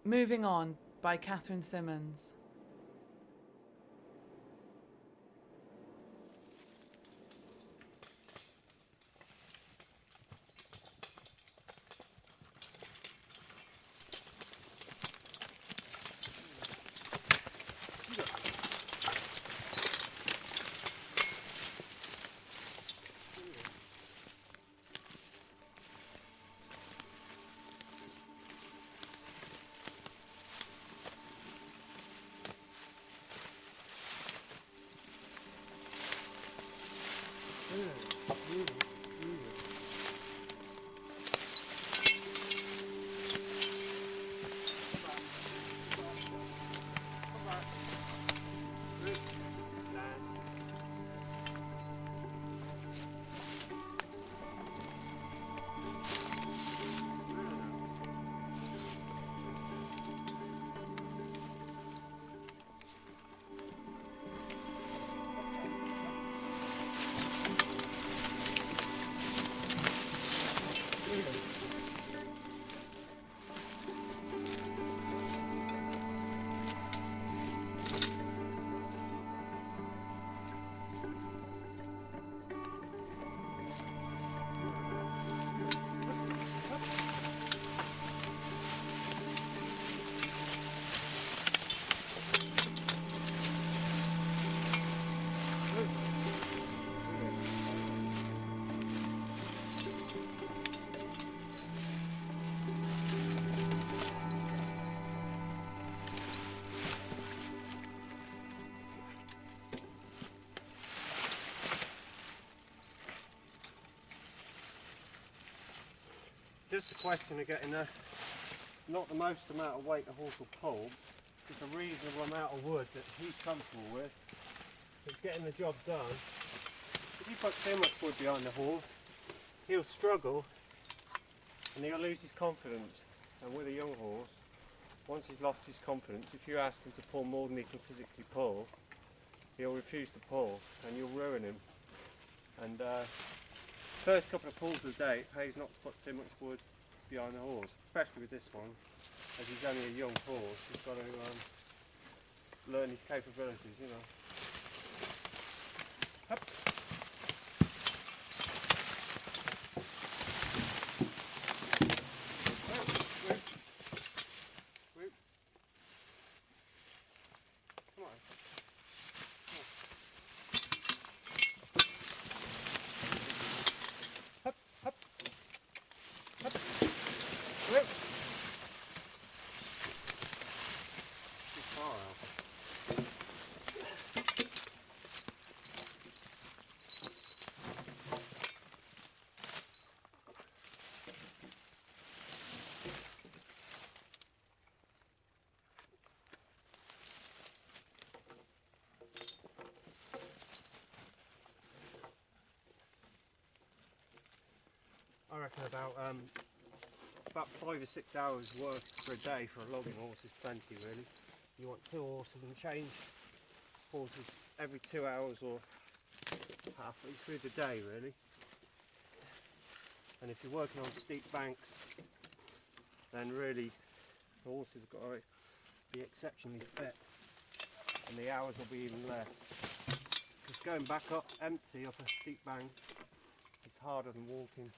Moving On by Catherine Simmonds. Just a question of getting not the most amount of weight a horse will pull, just a reasonable amount of wood that he's comfortable with. It's getting the job done. If you put too much wood behind the horse, he'll struggle and he'll lose his confidence. And with a young horse, once he's lost his confidence, if you ask him to pull more than he can physically pull, he'll refuse to pull and you'll ruin him. And first couple of pulls of the day, it pays not to put too much wood behind the horse, especially with this one, as he's only a young horse. He's got to learn his capabilities, you know. Hup. Come on. I reckon about 5 or 6 hours work for a day for a logging horse is plenty, really. You want 2 horses and change horses every 2 hours or halfway through the day, really. And if you're working on steep banks, then really the horse has got to be exceptionally fit and the hours will be even less. Just going back up empty up a steep bank is harder than walking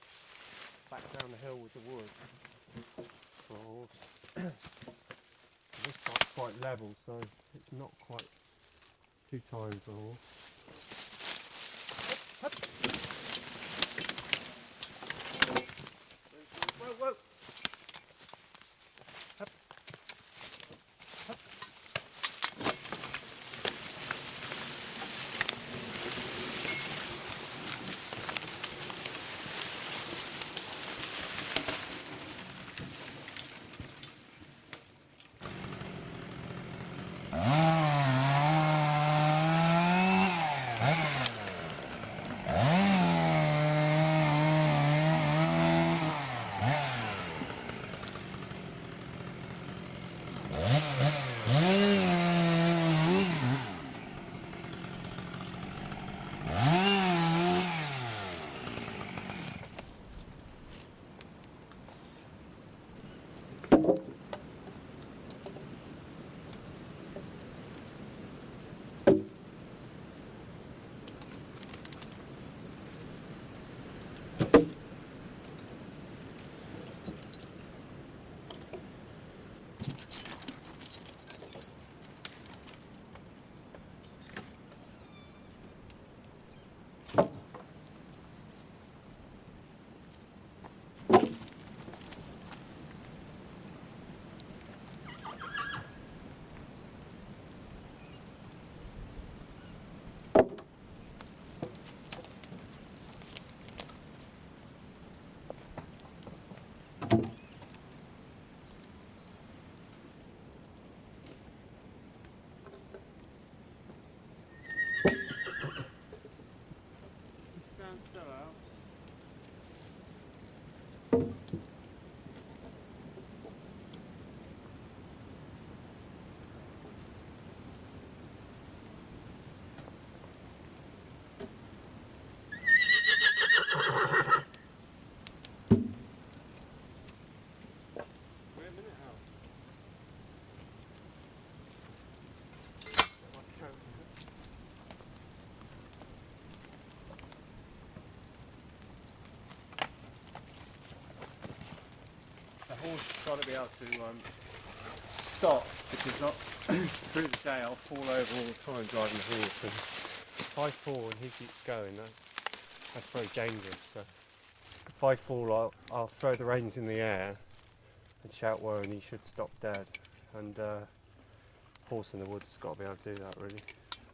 back down the hill with the wood for a horse. This part's quite level, so it's not quite 2 times the horse. Hup, hup. Whoa, whoa. Hup. Hup. horse has got to be able to stop, because not through the day I'll fall over all the time driving the horse, and if I fall and he keeps going, that's very dangerous. So if I fall, I'll throw the reins in the air and shout whoa, and he should stop dead. And horse in the woods has got to be able to do that really,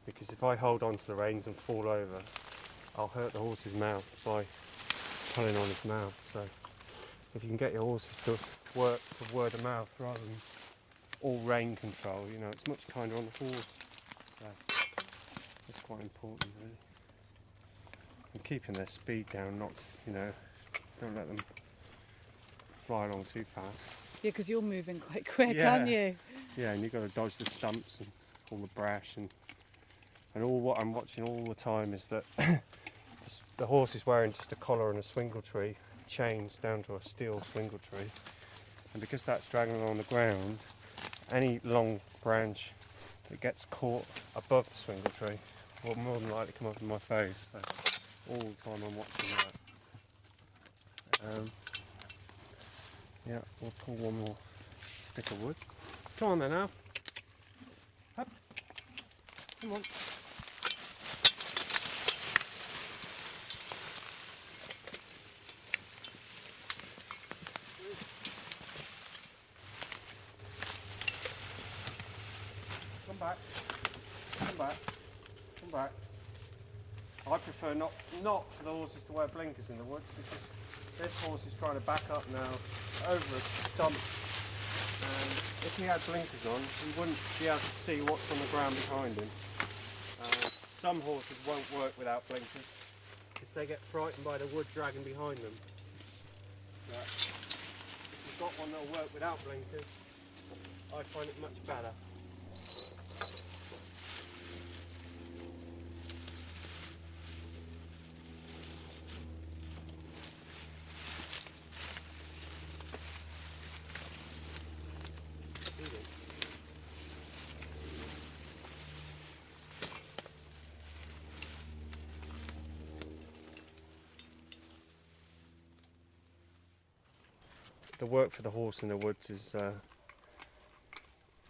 because if I hold on to the reins and fall over, I'll hurt the horse's mouth by pulling on his mouth. So if you can get your horses to work for word of mouth rather than all rein control, you know, it's much kinder on the horse. So that's quite important really. And keeping their speed down, not, you know, don't let them fly along too fast. Yeah, because you're moving quite quick, aren't you? Yeah, and you've got to dodge the stumps and all the brash, and all what I'm watching all the time is that the horse is wearing just a collar and a swingle tree, chains down to a steel swingle tree, and because that's dragging along the ground, any long branch that gets caught above the swingle tree will more than likely come up in my face. So all the time I'm watching that. Yeah, we'll pull one more stick of wood. Come on then, Al. Up. Come on. Come back. Come back. Come back. I prefer not for the horses to wear blinkers in the woods, because this horse is trying to back up now over a stump, and if he had blinkers on he wouldn't be able to see what's on the ground behind him. Some horses won't work without blinkers because they get frightened by the wood dragging behind them. But if you've got one that'll work without blinkers, I find it much better. The work for the horse in the woods is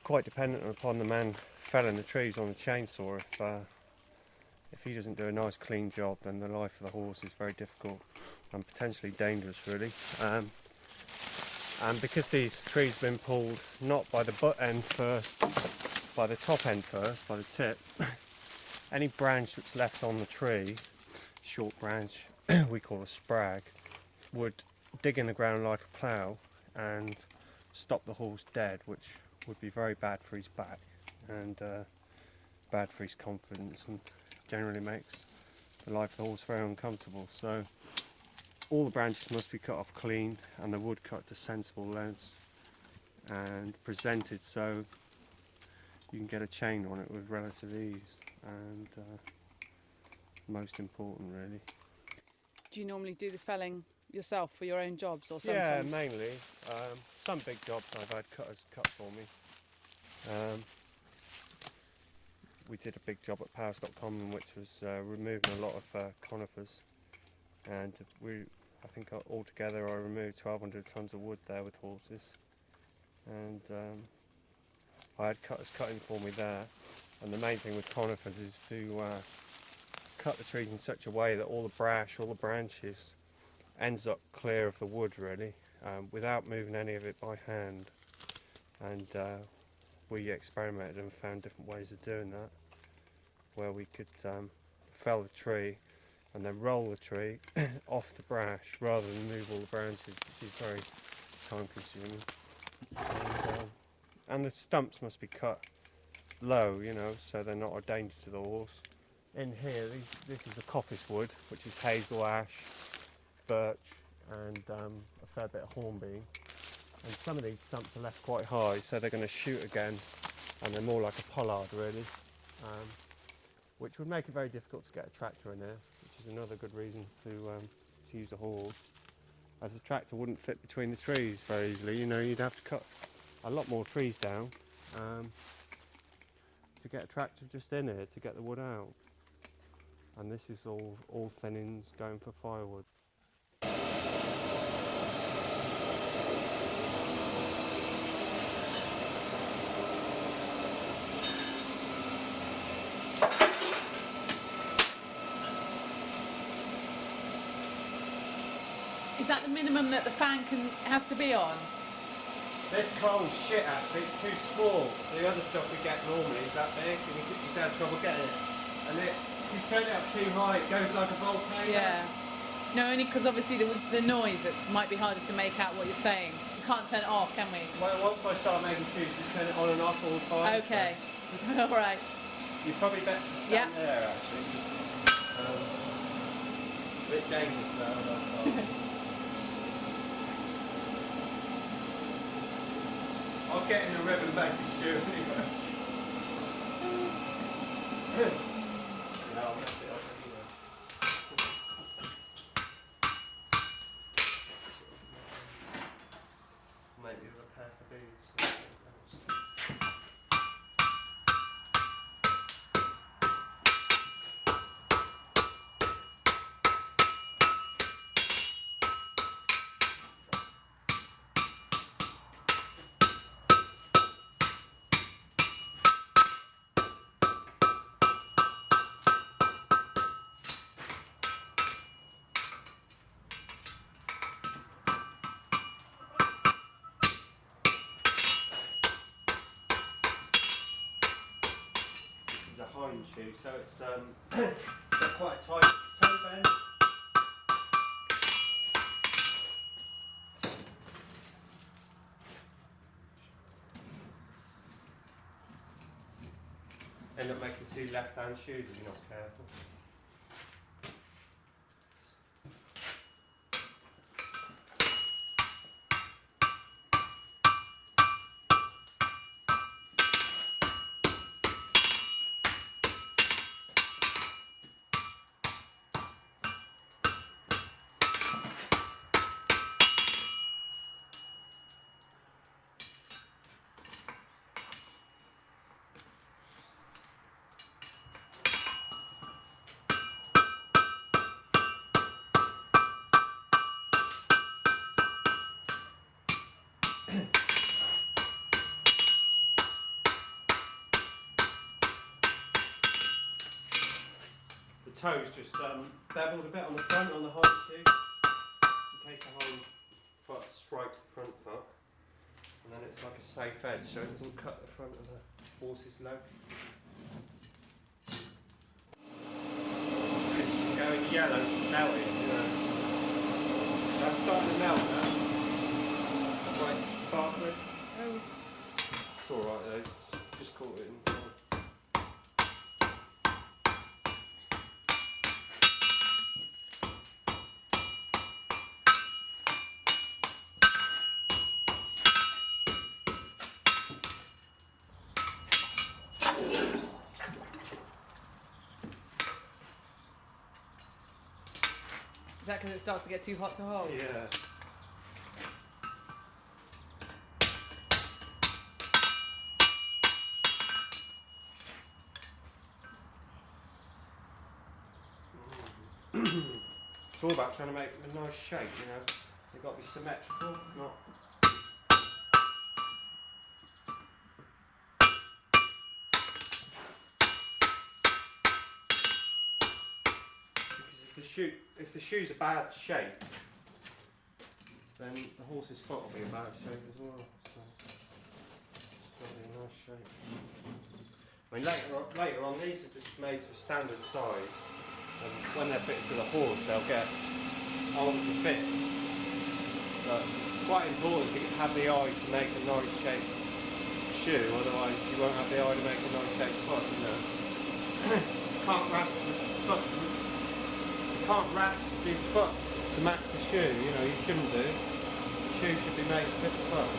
quite dependent upon the man felling the trees on the chainsaw. If he doesn't do a nice clean job, then the life of the horse is very difficult and potentially dangerous really. And because these trees have been pulled not by the butt end first, by the top end first, by the tip, any branch that's left on the tree, short branch, we call a sprag, would dig in the ground like a plough and stop the horse dead, which would be very bad for his back and bad for his confidence, and generally makes the life of the horse very uncomfortable. So all the branches must be cut off clean and the wood cut to sensible lengths and presented so you can get a chain on it with relative ease, and most important really. Do you normally do the felling yourself for your own jobs, or sometimes? Yeah, mainly. Some big jobs I've had cutters cut for me. We did a big job at Powerstock Common, which was removing a lot of conifers, and I think altogether I removed 1,200 tonnes of wood there with horses, and I had cutters cutting for me there. And the main thing with conifers is to cut the trees in such a way that all the brash, all the branches ends up clear of the wood really, without moving any of it by hand. And we experimented and found different ways of doing that, where we could fell the tree and then roll the tree off the brash rather than move all the branches, which is very time consuming. And the stumps must be cut low, you know, so they're not a danger to the horse. In here, this is a coppice wood, which is hazel ash, birch, and a fair bit of hornbeam. And some of these stumps are left quite high, so they're going to shoot again, and they're more like a pollard really, which would make it very difficult to get a tractor in there, which is another good reason to use a horse, as the tractor wouldn't fit between the trees very easily. You know, you'd have to cut a lot more trees down to get a tractor just in here to get the wood out. And this is all thinnings going for firewood. Is that the minimum that the fan has to be on? This coal's shit actually, it's too small. The other stuff we get normally is that big and he's had trouble getting it. And if you turn it up too high, it goes like a volcano. Yeah. No, only because obviously the noise, it might be harder to make out what you're saying. We can't turn it off, can we? Well, once I start making shoes, we turn it on and off all the time. Okay. So. All right. You're probably better to stand there actually. It's a bit dangerous now. I'll get in the river and make a shoe anyway. Yeah, I'll mess it up anyway. Maybe a repair for these. A hind shoe, so it's got quite a tight toe bend. End up making two left-hand shoes if you're not careful. The toes just beveled a bit on the front on the hind shoe, in case the hind foot strikes the front foot, and then it's like a safe edge so it doesn't cut the front of the horse's leg. It's going yellow, it's melting, you know. That's starting to melt now. That's why it's sparkling. Oh. It's alright though, just caught it in time. Is that because it starts to get too hot to hold? Yeah. It's all about trying to make a nice shape, you know. They've got to be symmetrical, not. If the shoe's a bad shape, then the horse's foot will be a bad shape as well. So it's got to be a nice shape. I mean, later on, these are just made to a standard size, and when they're fitted to the horse, they'll get on to fit. But it's quite important to have the eye to make a nice shaped shoe, otherwise you won't have the eye to make a nice shaped foot. You know, can't wrap the foot. Can't wrap the foot to match the shoe, you know, you shouldn't do. The shoe should be made to fit the foot.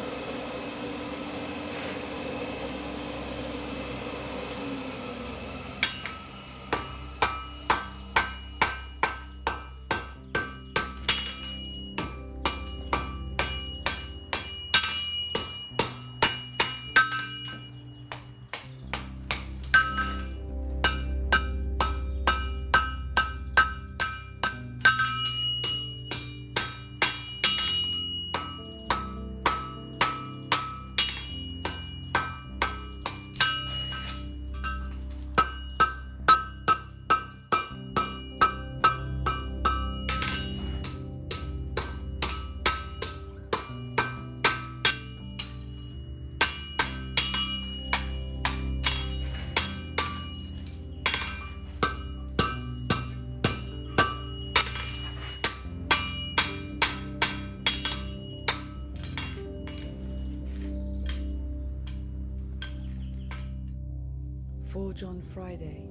Forge on Friday.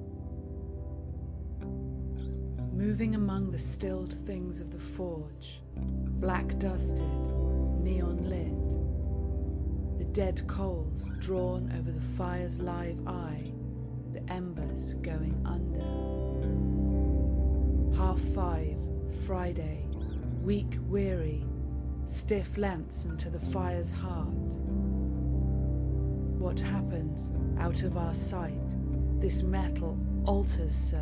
Moving among the stilled things of the forge, black dusted, neon lit, the dead coals drawn over the fire's live eye, the embers going under. 5:30, Friday, weak, weary, stiff lengths into the fire's heart. What happens out of our sight, this metal alters so.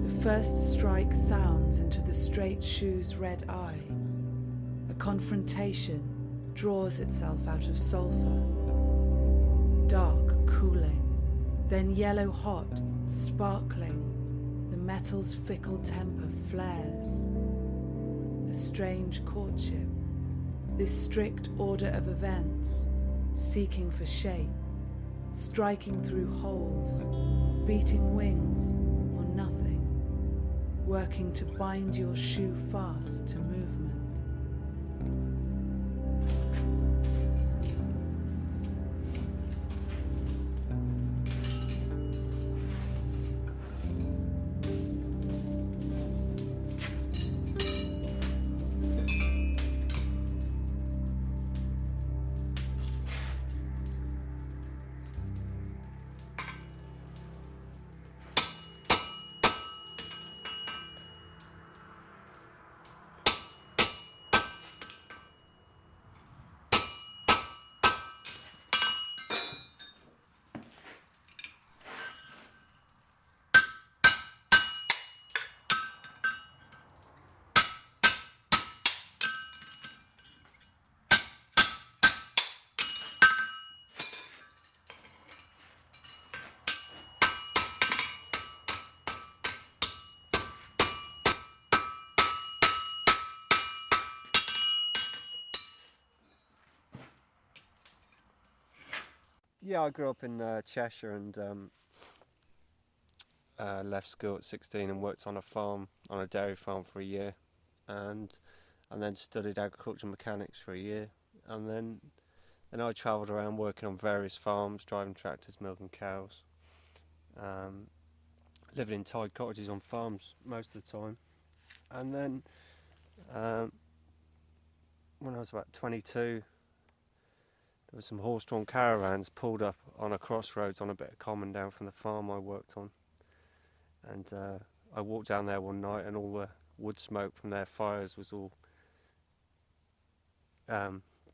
The first strike sounds into the straight shoe's red eye. A confrontation draws itself out of sulphur. Dark, cooling, then yellow hot, sparkling. The metal's fickle temper flares. A strange courtship, this strict order of events, seeking for shape, striking through holes, beating wings or nothing, working to bind your shoe fast to movement. Yeah, I grew up in Cheshire and left school at 16 and worked on a dairy farm for a year, and then studied agricultural mechanics for a year, and then I travelled around working on various farms, driving tractors, milking cows, living in tied cottages on farms most of the time, and then when I was about 22. There were some horse-drawn caravans pulled up on a crossroads on a bit of common down from the farm I worked on. And I walked down there one night and all the wood smoke from their fires was all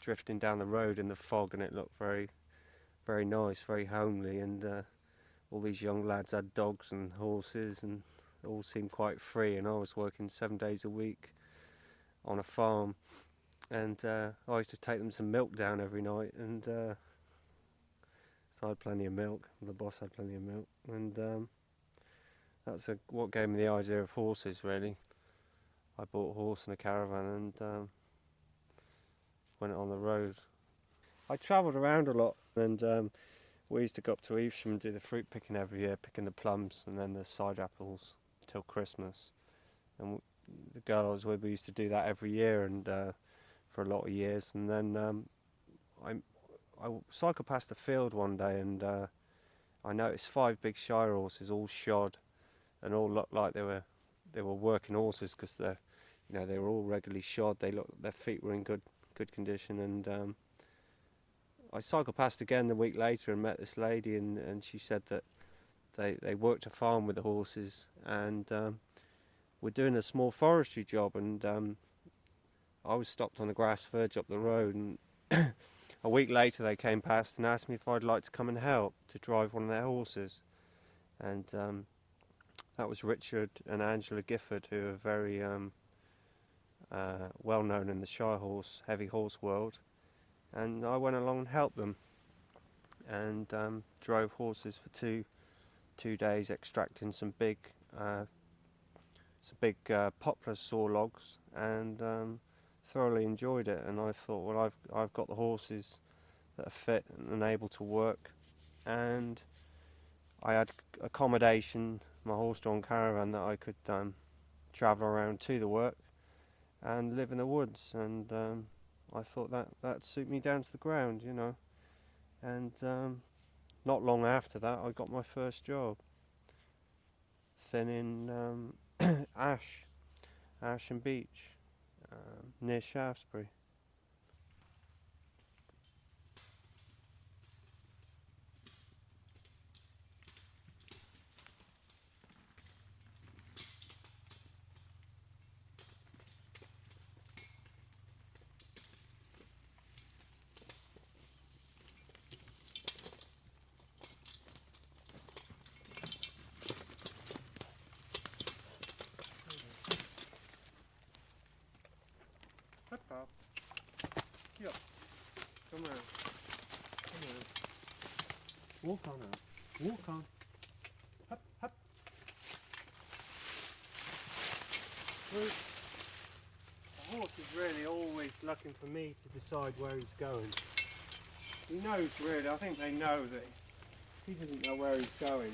drifting down the road in the fog, and it looked very, very nice, very homely. And all these young lads had dogs and horses and it all seemed quite free, and I was working 7 days a week on a farm. And I used to take them some milk down every night, and so I had plenty of milk, the boss had plenty of milk, and that's what gave me the idea of horses, really. I bought a horse and a caravan and went on the road. I travelled around a lot, and we used to go up to Evesham and do the fruit picking every year, picking the plums and then the side apples till Christmas. And the girl I was with, we used to do that every year, and for a lot of years, and then I cycled past a field one day, and I noticed 5 big Shire horses, all shod, and all looked like they were working horses, because they were all regularly shod. Their feet were in good condition, and I cycled past again the week later and met this lady, and she said that they worked a farm with the horses, and were doing a small forestry job, and I was stopped on the grass verge up the road, and a week later they came past and asked me if I'd like to come and help to drive one of their horses. And that was Richard and Angela Gifford, who are very well known in the heavy horse world. And I went along and helped them, and drove horses for two days, extracting some big poplar saw logs, and thoroughly enjoyed it. And I thought, well, I've got the horses that are fit and able to work, and I had accommodation, my horse-drawn caravan, that I could travel around to the work and live in the woods, and I thought that'd suit me down to the ground, and not long after that I got my first job, thinning ash and beech near Shaftesbury. Hop up. Get up. Come on. Come on. Walk on now. Walk on. Hop, hop. Well, the horse is really always looking for me to decide where he's going. He knows really, I think they know that he doesn't know where he's going.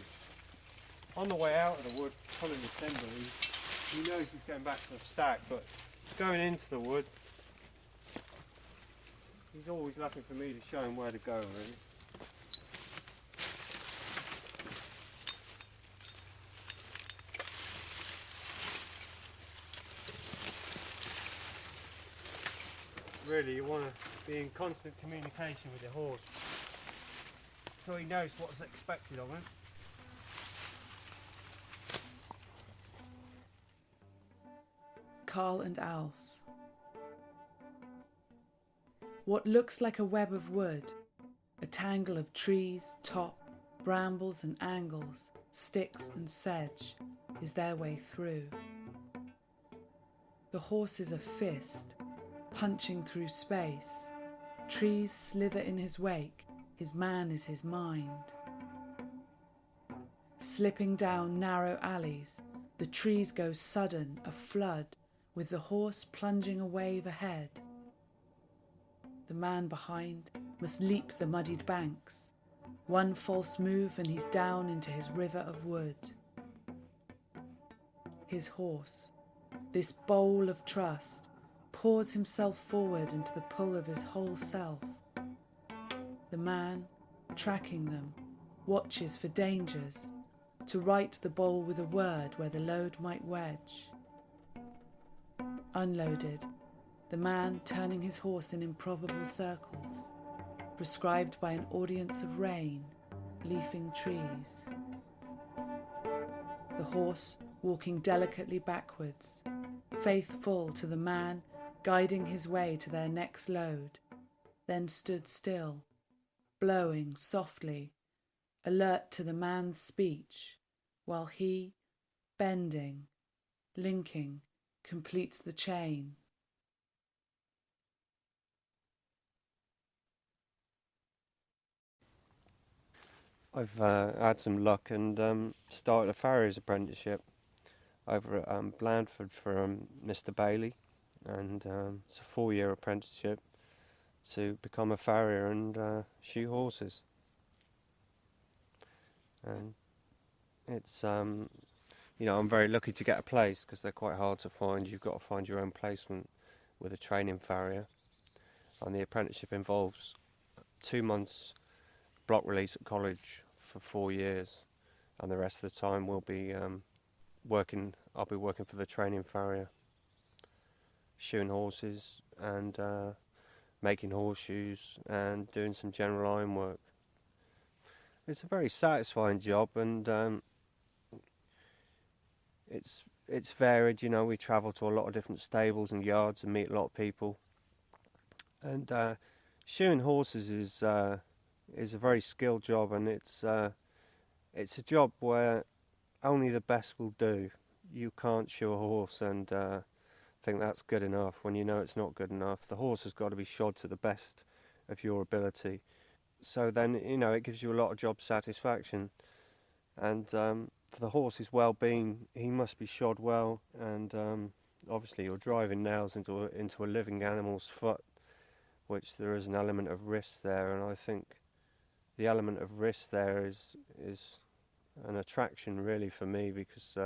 On the way out of the wood, pulling the timber, he knows he's going back to the stack, but going into the wood, he's always looking for me to show him where to go, really. Really, you want to be in constant communication with your horse, so he knows what's expected of him. Karl and Alf. What looks like a web of wood, a tangle of trees, top, brambles and angles, sticks and sedge, is their way through. The horse is a fist, punching through space. Trees slither in his wake, his man is his mind. Slipping down narrow alleys, the trees go sudden, a flood, with the horse plunging a wave ahead. The man behind must leap the muddied banks. One false move and he's down into his river of wood. His horse, this bowl of trust, pours himself forward into the pull of his whole self. The man, tracking them, watches for dangers, to right the bowl with a word where the load might wedge. Unloaded, the man turning his horse in improbable circles, prescribed by an audience of rain, leafing trees. The horse walking delicately backwards, faithful to the man guiding his way to their next load, then stood still, blowing softly, alert to the man's speech, while he, bending, linking, completes the chain. I've had some luck and started a farrier's apprenticeship over at Blandford for Mr. Bailey, and it's a 4-year apprenticeship to become a farrier and shoe horses. And it's I'm very lucky to get a place because they're quite hard to find. You've got to find your own placement with a training farrier, and the apprenticeship involves 2 months block release at college for 4 years, and the rest of the time we'll be working. I'll be working for the training farrier, shoeing horses and making horseshoes and doing some general iron work. It's a very satisfying job, and it's varied. We travel to a lot of different stables and yards and meet a lot of people. And shoeing horses is a very skilled job, and it's a job where only the best will do. You can't shoe a horse and think that's good enough when you know it's not good enough. The horse has got to be shod to the best of your ability. So then, it gives you a lot of job satisfaction. And for the horse's well-being, he must be shod well. And obviously, you're driving nails into a living animal's foot, which there is an element of risk there. And I think the element of risk there is an attraction really for me, because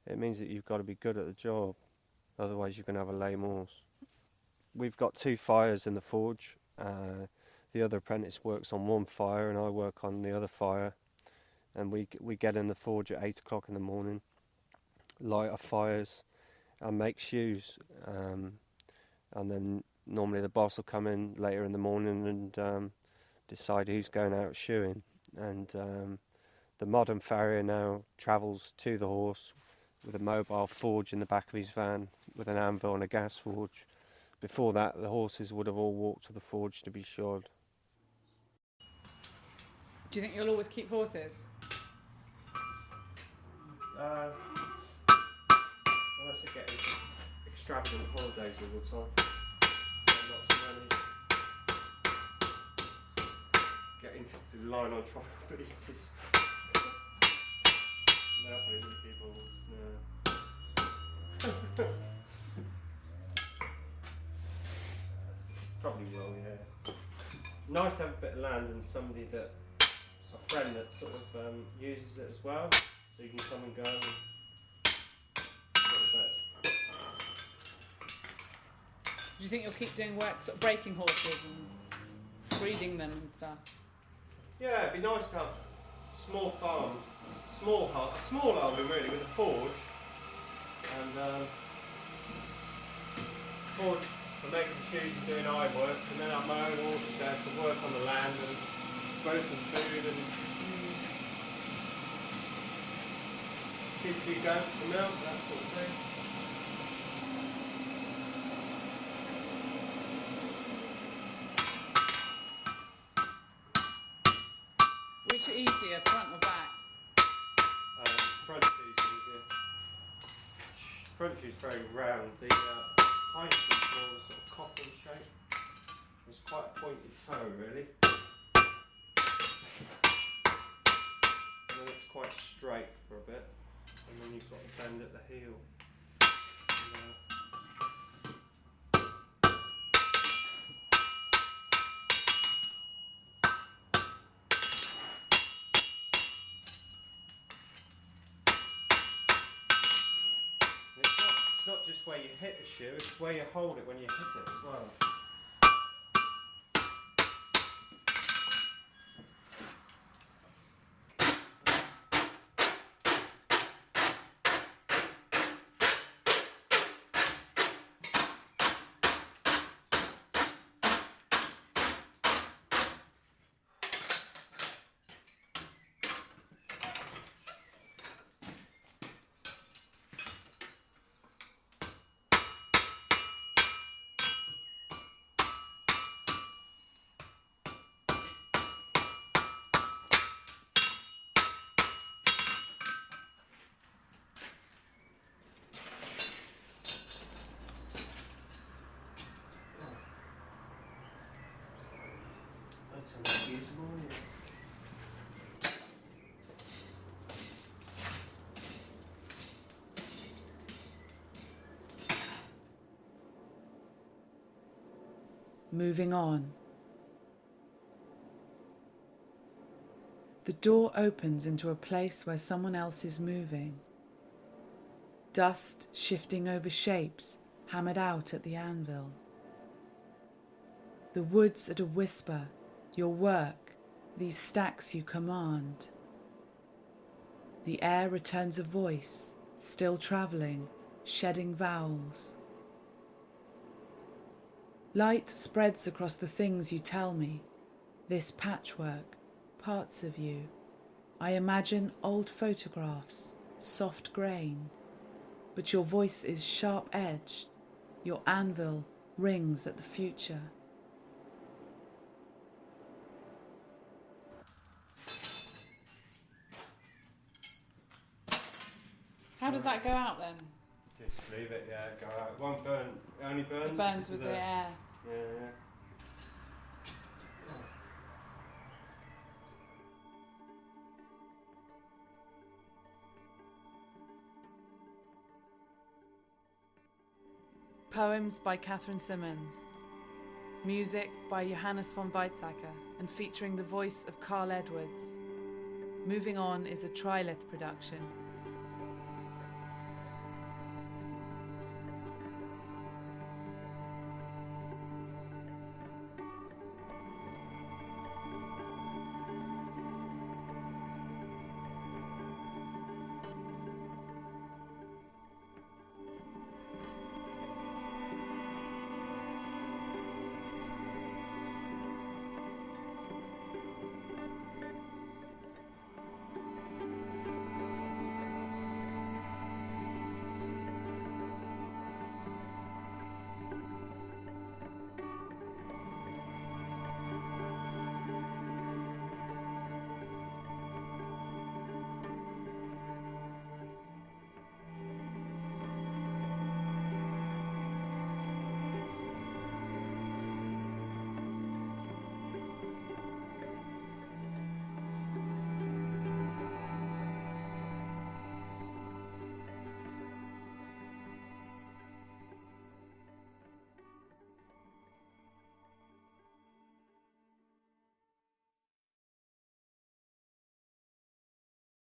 it means that you've got to be good at the job. Otherwise, you're going to have a lame horse. We've got 2 fires in the forge. the other apprentice works on one fire and I work on the other fire, and we get in the forge at 8 o'clock in the morning, light our fires and make shoes, and then normally the boss will come in later in the morning and decide who's going out shoeing. And the modern farrier now travels to the horse with a mobile forge in the back of his van with an anvil and a gas forge. Before that, the horses would have all walked to the forge to be shod. Do you think you'll always keep horses? Unless I get into extravagant holidays all the time. Lots of money. Get into the line on tropical beaches. No, I wouldn't keep a horse, no. Probably will, yeah. Nice to have a bit of land and somebody a friend that sort of uses it as well, so you can come and go and a little bit. Do you think you'll keep doing work, sort of breaking horses and breeding them and stuff? Yeah, it'd be nice to have a small farm, a small home really, with a forge, and forge for making shoes and doing ironwork, and then have my own horses there to work on the land and grow some food and keep a few goats for milk, that sort of thing. Which are easier, front or back? Front shoes easier. Front shoes very round. The hind shoes more of a sort of coffin shape. It's quite a pointed toe really. And then it's quite straight for a bit. And then you've got a bend at the heel. It's not just where you hit the shoe, it's where you hold it when you hit it as well. That's unusable, yeah. Moving on. The door opens into a place where someone else is moving. Dust shifting over shapes hammered out at the anvil. The woods at a whisper, your work, these stacks you command. The air returns a voice, still travelling, shedding vowels. Light spreads across the things you tell me, this patchwork, parts of you. I imagine old photographs, soft grained, but your voice is sharp-edged, your anvil rings at the future. How does that go out then? Just leave it, yeah, go out. It won't burn, it only burns. It burns with the air. Yeah. Poems by Catherine Simmonds. Music by Johannes Van Weizsacker and featuring the voice of Karl Edwards. Moving On is a Trilith production.